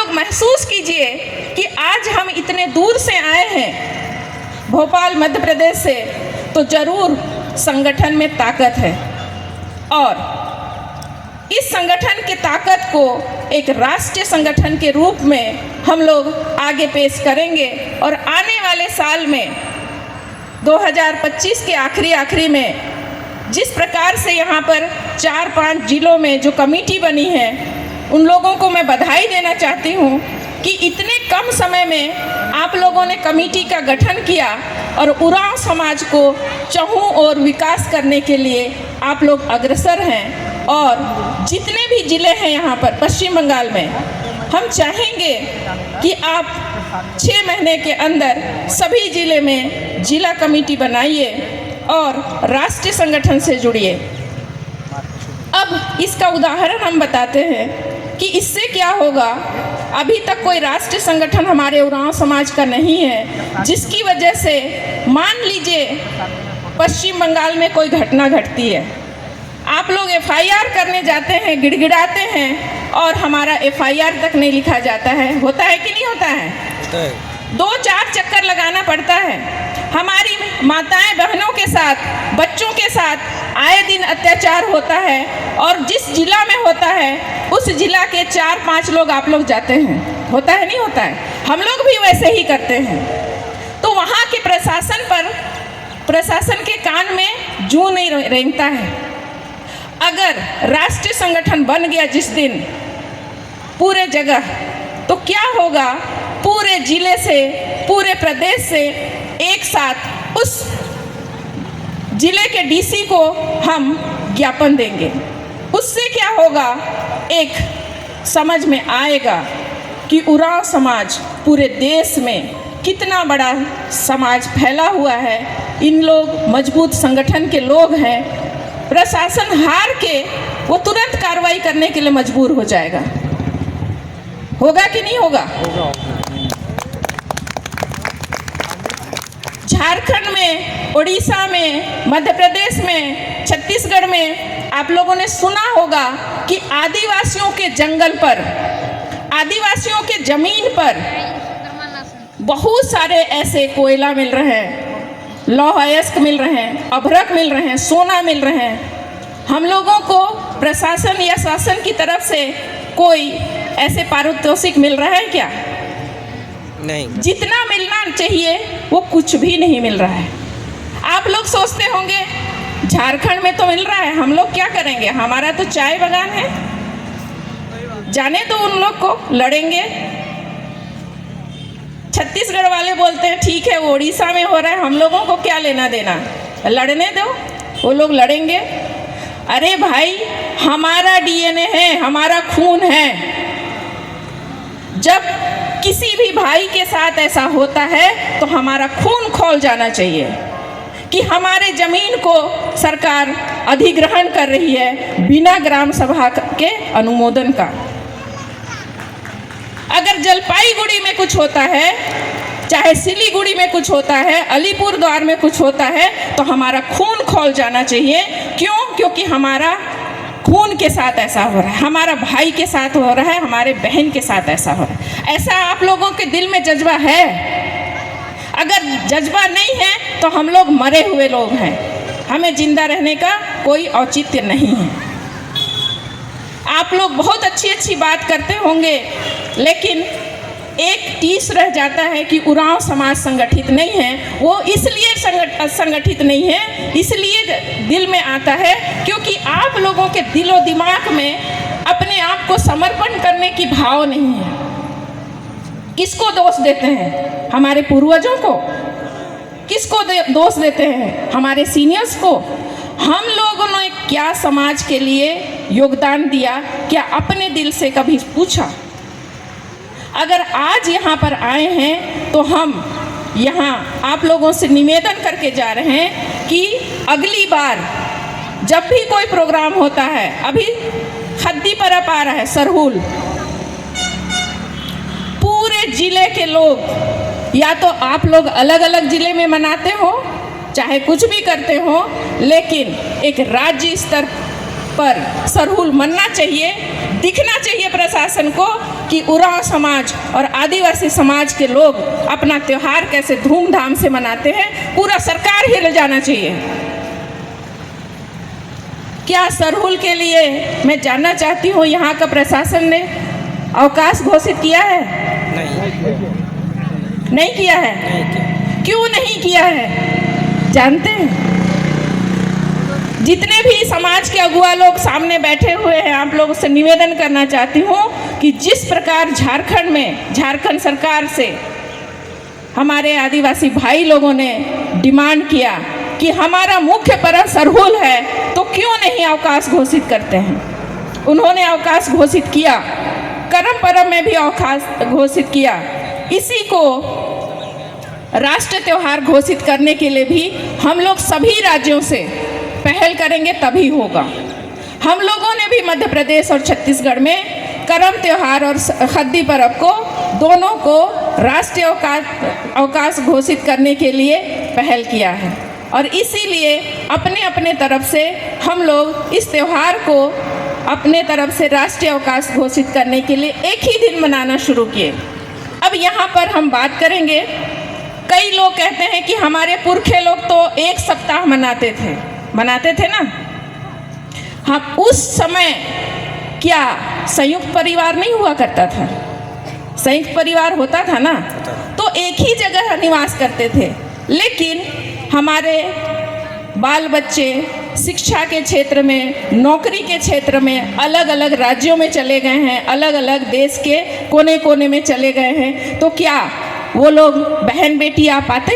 लोग महसूस कीजिए कि आज हम इतने दूर से आए हैं, भोपाल मध्य प्रदेश से, तो जरूर संगठन में ताकत है और इस संगठन की ताकत को एक राष्ट्रीय संगठन के रूप में हम लोग आगे पेश करेंगे और आने वाले साल में 2025 के आखिरी में जिस प्रकार से यहाँ पर 4-5 जिलों में जो कमेटी बनी है, उन लोगों को मैं बधाई देना चाहती हूँ कि इतने कम समय में आप लोगों ने कमेटी का गठन किया और उरांव समाज को चहुं ओर विकास करने के लिए आप लोग अग्रसर हैं। और जितने भी ज़िले हैं यहाँ पर पश्चिम बंगाल में, हम चाहेंगे कि आप 6 महीने के अंदर सभी ज़िले में जिला कमेटी बनाइए और राष्ट्रीय संगठन से जुड़िए। अब इसका उदाहरण हम बताते हैं कि इससे क्या होगा। अभी तक कोई राष्ट्रीय संगठन हमारे उरांव समाज का नहीं है, जिसकी वजह से मान लीजिए पश्चिम बंगाल में कोई घटना घटती है, आप लोग FIR करने जाते हैं, गिड़गिड़ाते हैं और हमारा FIR तक नहीं लिखा जाता है। होता है कि नहीं होता है? 2-4 चक्कर लगाना पड़ता है। हमारी माताएं बहनों के साथ, बच्चों के साथ आए दिन अत्याचार होता है और जिस जिला में होता है उस जिला के 4-5 लोग आप लोग जाते हैं। होता है नहीं होता है? हम लोग भी वैसे ही करते हैं। तो वहाँ के प्रशासन के कान में जूं नहीं रेंगता है। अगर राष्ट्रीय संगठन बन गया जिस दिन पूरे जगह, तो क्या होगा, पूरे जिले से, पूरे प्रदेश से एक साथ उस जिले के DC को हम ज्ञापन देंगे। उससे क्या होगा, एक समझ में आएगा कि उरांव समाज पूरे देश में कितना बड़ा समाज फैला हुआ है। इन लोग मजबूत संगठन के लोग हैं। प्रशासन हार के वो तुरंत कार्रवाई करने के लिए मजबूर हो जाएगा। होगा कि नहीं होगा? झारखंड में, उड़ीसा में, मध्य प्रदेश में, छत्तीसगढ़ में आप लोगों ने सुना होगा कि आदिवासियों के जंगल पर, आदिवासियों के जमीन पर बहुत सारे ऐसे कोयला मिल रहे हैं, लौह अयस्क मिल रहे हैं, अभ्रक मिल रहे हैं, सोना मिल रहे हैं। हम लोगों को प्रशासन या शासन की तरफ से कोई ऐसे पारितोषिक मिल रहा है क्या? नहीं। जितना मिलना चाहिए वो कुछ भी नहीं मिल रहा है। आप लोग सोचते होंगे झारखंड में तो मिल रहा है, हम लोग क्या करेंगे, हमारा तो चाय बागान है, जाने तो उन लोग को, लड़ेंगे। छत्तीसगढ़ वाले बोलते हैं ठीक है वो उड़ीसा में हो रहा है, हम लोगों को क्या लेना देना, लड़ने दो, वो लोग लड़ेंगे। अरे भाई, हमारा DNA है, हमारा खून है। जब किसी भी भाई के साथ ऐसा होता है तो हमारा खून खौल जाना चाहिए कि हमारे जमीन को सरकार अधिग्रहण कर रही है बिना ग्राम सभा के अनुमोदन का। अगर जलपाईगुड़ी में कुछ होता है, चाहे सिलीगुड़ी में कुछ होता है, अलीपुरद्वार में कुछ होता है, तो हमारा खून खौल जाना चाहिए। क्यों? क्योंकि हमारा खून के साथ ऐसा हो रहा है, हमारा भाई के साथ हो रहा है, हमारे बहन के साथ ऐसा हो रहा है। ऐसा आप लोगों के दिल में जज्बा है? अगर जज्बा नहीं है तो हम लोग मरे हुए लोग हैं, हमें जिंदा रहने का कोई औचित्य नहीं है। आप लोग बहुत अच्छी बात करते होंगे, लेकिन एक टीस रह जाता है कि उरांव समाज संगठित नहीं है। वो इसलिए संगठित नहीं है, इसलिए दिल में आता है क्योंकि आप लोगों के दिलो दिमाग में अपने आप को समर्पण करने की भाव नहीं है। किसको दोष देते हैं? हमारे पूर्वजों को। किसको दोष देते हैं? हमारे सीनियर्स को। हम लोगों ने क्या समाज के लिए योगदान दिया, क्या अपने दिल से कभी पूछा? अगर आज यहाँ पर आए हैं तो हम यहाँ आप लोगों से निवेदन करके जा रहे हैं कि अगली बार जब भी कोई प्रोग्राम होता है, अभी खद्दी परब आ रहा है, सरहुल, पूरे जिले के लोग, या तो आप लोग अलग अलग जिले में मनाते हो, चाहे कुछ भी करते हो, लेकिन एक राज्य स्तर पर सरहुल मनना चाहिए। दिखना चाहिए प्रशासन को कि उरांव समाज और आदिवासी समाज के लोग अपना त्यौहार कैसे धूमधाम से मनाते हैं, पूरा सरकार हिल जाना चाहिए। क्या सरहुल के लिए मैं जानना चाहती हूँ, यहाँ का प्रशासन ने अवकाश घोषित किया है? नहीं किया है। क्यों नहीं किया है जानते हैं? जितने भी समाज के अगुआ लोग सामने बैठे हुए हैं, आप लोगों से निवेदन करना चाहती हूँ कि जिस प्रकार झारखंड में झारखंड सरकार से हमारे आदिवासी भाई लोगों ने डिमांड किया कि हमारा मुख्य पर्व सरहुल है, तो क्यों नहीं अवकाश घोषित करते हैं? उन्होंने अवकाश घोषित किया, करम पर्व में भी अवकाश घोषित किया। इसी को राष्ट्र त्यौहार घोषित करने के लिए भी हम लोग सभी राज्यों से पहल करेंगे, तभी होगा। हम लोगों ने भी मध्य प्रदेश और छत्तीसगढ़ में करम त्यौहार और खद्दी पर्व को दोनों को राष्ट्रीय अवकाश घोषित करने के लिए पहल किया है, और इसीलिए अपने अपने तरफ से हम लोग इस त्यौहार को अपने तरफ से राष्ट्रीय अवकाश घोषित करने के लिए एक ही दिन मनाना शुरू किए। अब यहाँ पर हम बात करेंगे, कई लोग कहते हैं कि हमारे पुरखे लोग तो एक सप्ताह मनाते थे ना। हम उस समय क्या संयुक्त परिवार नहीं हुआ करता था? संयुक्त परिवार होता था ना, तो एक ही जगह निवास करते थे। लेकिन हमारे बाल बच्चे शिक्षा के क्षेत्र में, नौकरी के क्षेत्र में अलग अलग राज्यों में चले गए हैं, अलग अलग देश के कोने कोने में चले गए हैं, तो क्या वो लोग बहन बेटी आ पाते हैं?